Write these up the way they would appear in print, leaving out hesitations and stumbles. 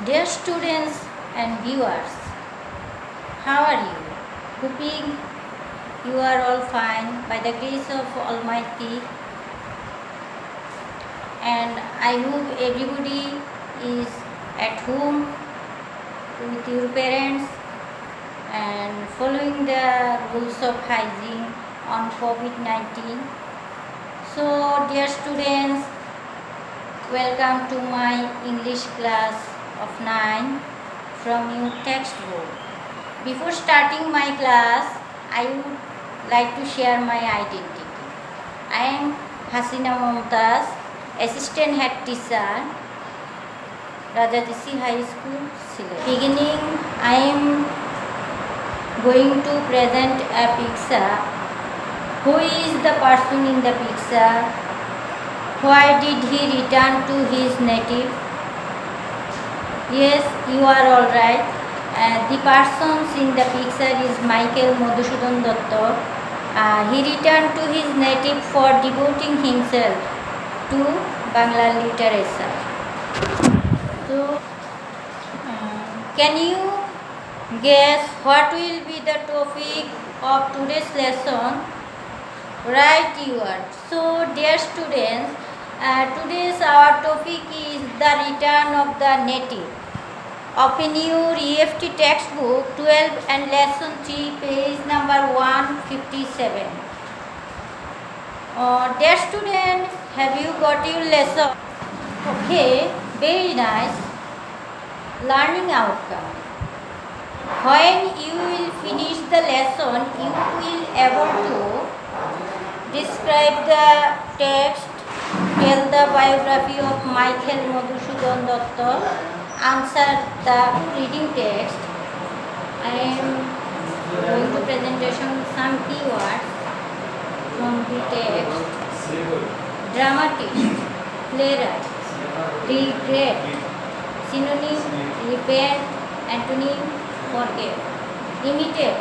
Dear students and viewers, how are you? Hoping you are all fine by the grace of Almighty, and I hope everybody is at home with your parents and following the rules of hygiene on COVID-19. So, dear students, welcome to my English class of 9 from your textbook. Before starting my class, I would like to share my identity. I am Hasina Momtaz, Assistant Head Teacher, Rajadisi High School, Sylhet. Beginning, I am going to present a picture. Who is the person in the picture? Why did he return to his native? Yes, you are all right. The persons in the picture is Michael Madhusudan Datta. He returned to his native for devoting himself to Bangla literature. So, can you guess what will be the topic of today's lesson? Right, you are. So, dear students, today's our topic is the return of the native. Open your EFT textbook 12 and lesson 3, page number 157. Dear student, have you got your lesson? Okay, very nice. Learning outcome. When you will finish the lesson, you will able to describe the text, tell the biography of Michael Madhusudan Datta, answer the reading text. I am going to presentation some keywords from the text. Dramatist, playwright, regret, synonym, repent, antonym, forget. Imitate,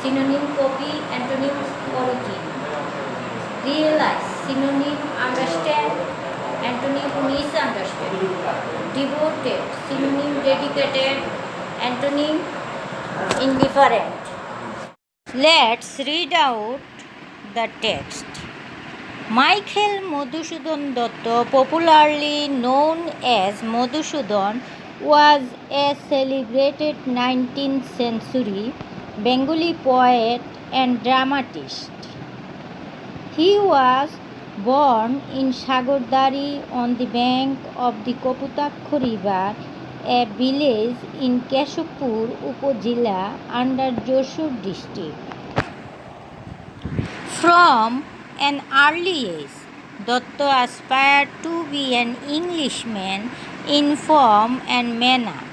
synonym, copy, antonym, origin. Realize, synonym, understand, antonym, misunderstand. Devoted, synonym, dedicated, antonym, indifferent. Let's read out the text. Michael Madhusudan Datta, popularly known as Madhusudan, was a celebrated 19th century Bengali poet and dramatist. He was born in Sagardari on the bank of the Kaputakh River, a village in Keshapur Upazila under Jashore district. From an early age, Datta aspired to be an Englishman in form and manner.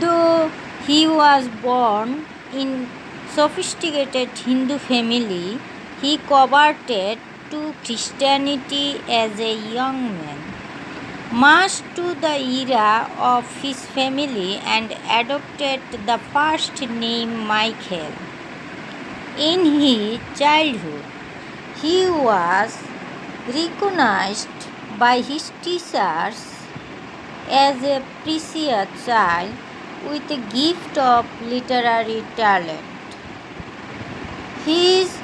Though he was born in sophisticated Hindu family, he converted to Christianity as a young man, much to the ira of his family, and adopted the first name Michael. In his childhood, he was recognized by his teachers as a precious child with a gift of literary talent. His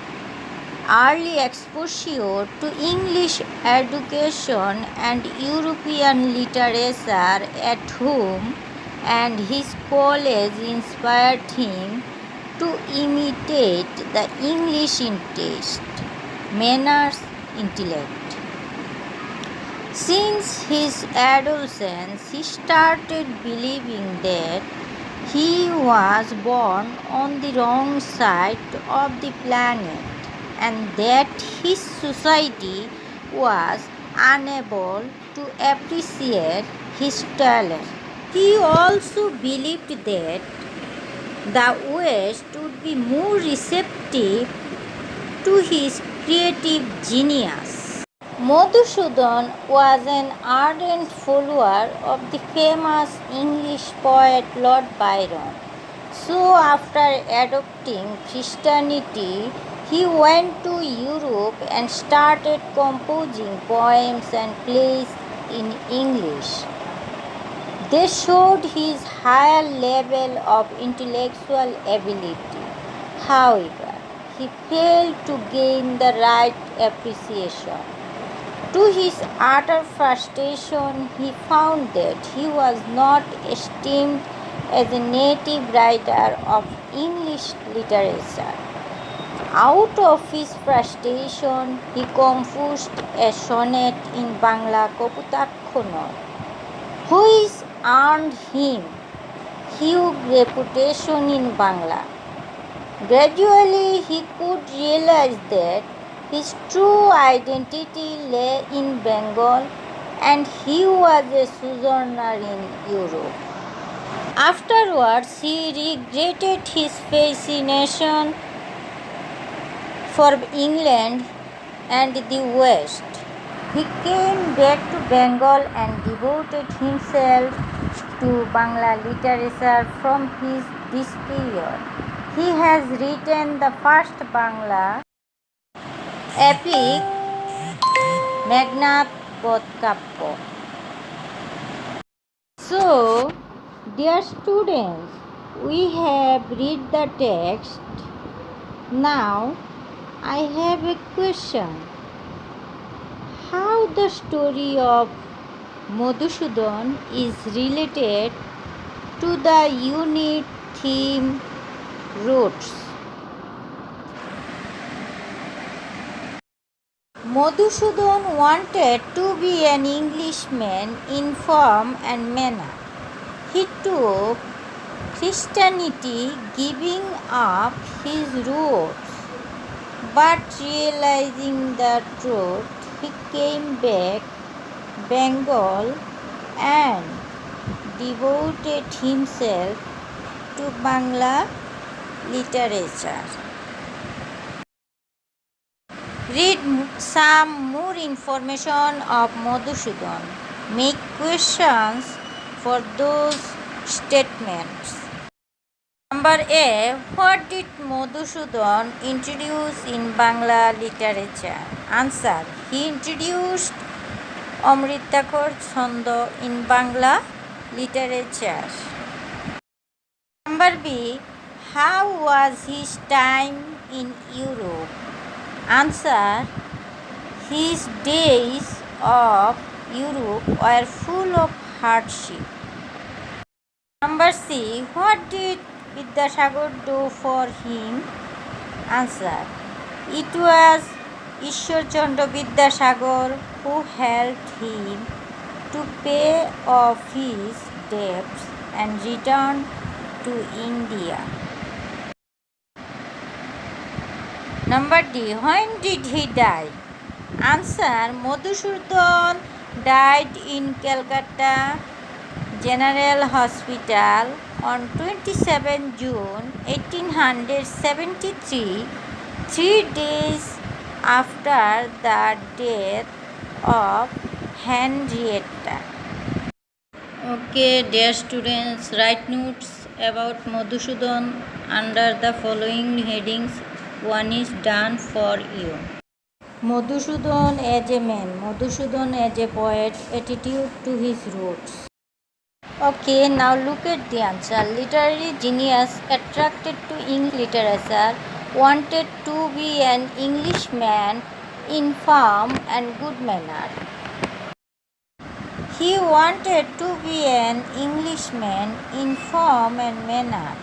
early exposure to English education and European literature at home and his college inspired him to imitate the English in taste, manners, intellect. Since his adolescence, he started believing that he was born on the wrong side of the planet and that his society was unable to appreciate his talent. He also believed that the West would be more receptive to his creative genius. Madhusudan was an ardent follower of the famous English poet Lord Byron. So, after adopting Christianity, he went to Europe and started composing poems and plays in English. They showed his higher level of intellectual ability. However, he failed to gain the right appreciation. To his utter frustration, he found that he was not esteemed as a native writer of English literature. Out of his frustration, he composed a sonnet in Bangla Koputakkhono, which earned him huge reputation in Bangla. Gradually, he could realize that his true identity lay in Bengal and he was a sojourner in Europe. Afterwards, he regretted his fascination for England and the West. He came back to Bengal and devoted himself to Bangla literature from this period. He has written the first Bangla epic, Meghnad Bodh Kappa. So, dear students, we have read the text. Now, I have a question. How the story of Madhusudan is related to the unit theme roots? Madhusudan wanted to be an Englishman in form and manner. He took Christianity, giving up his roots, but realizing the truth, he came back Bengal and devoted himself to Bangla literature. Read some more information of Madhusudan. Make questions for those statements. Number A. What did Madhusudan introduce in Bangla literature? Answer. He introduced Amritakar Chhando in Bangla literature. Number B. How was his time in Europe? Answer. His days of Europe were full of hardship. Number C. What did Vidyasagar do for him? Answer. It was Ishwar Chandra Vidyasagar who helped him to pay off his debts and return to India. Number D. When did he die? Answer. Madhusudan died in Calcutta General Hospital on 27 June 1873, 3 days after the death of Henrietta. Okay, dear students, write notes about Madhusudan under the following headings. One is done for you. Madhusudan as a man, Madhusudan as a poet, attitude to his roots. Okay, now look at the answer. Literary genius attracted to English literature, wanted to be an Englishman in form and good manner. He wanted to be an Englishman in form and manner.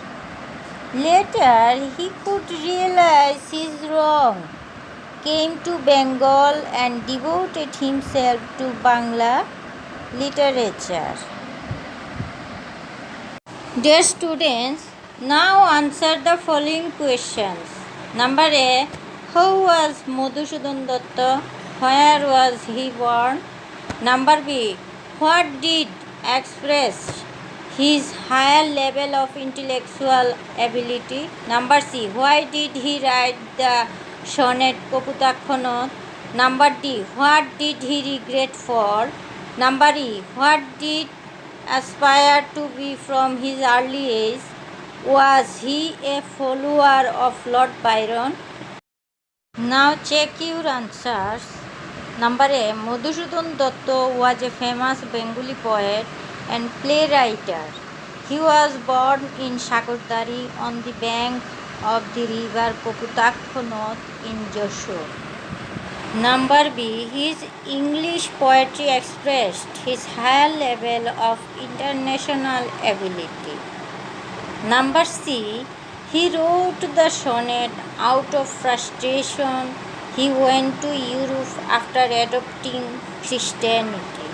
Later, he could realize his wrong, came to Bengal and devoted himself to Bangla literature. Dear students, now answer the following questions. Number A. Who was Madhusudan Datta? Where was he born? Number B. What did express his higher level of intellectual ability? Number C. Why did he write the sonnet Koputakkhono? Number D. What did he regret for? Number E. What did aspire to be from his early age? Was he a follower of Lord Byron? Now check your answers. Number A. Madhusudan Datta was a famous Bengali poet. and playwright. He was born in Shakurdari on the bank of the river Poputakho in Joshua. Number B. His English poetry expressed his high level of international ability. Number C. He wrote the sonnet out of frustration. He went to Europe after adopting Christianity.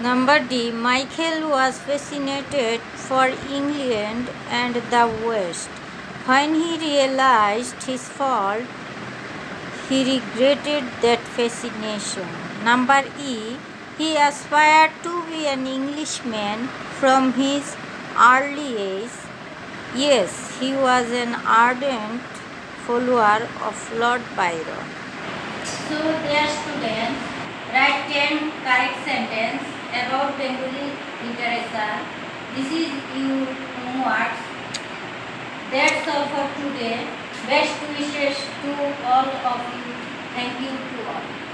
Number D. Michael was fascinated for England and the West. When he realized his fault, he regretted that fascination. Number E. He aspired to be an Englishman from his early age. Yes, he was an ardent follower of Lord Byron. So, dear students, write 10 correct sentences about Bengali literature. This is your homework. That's all for today. Best wishes to all of you. Thank you to all.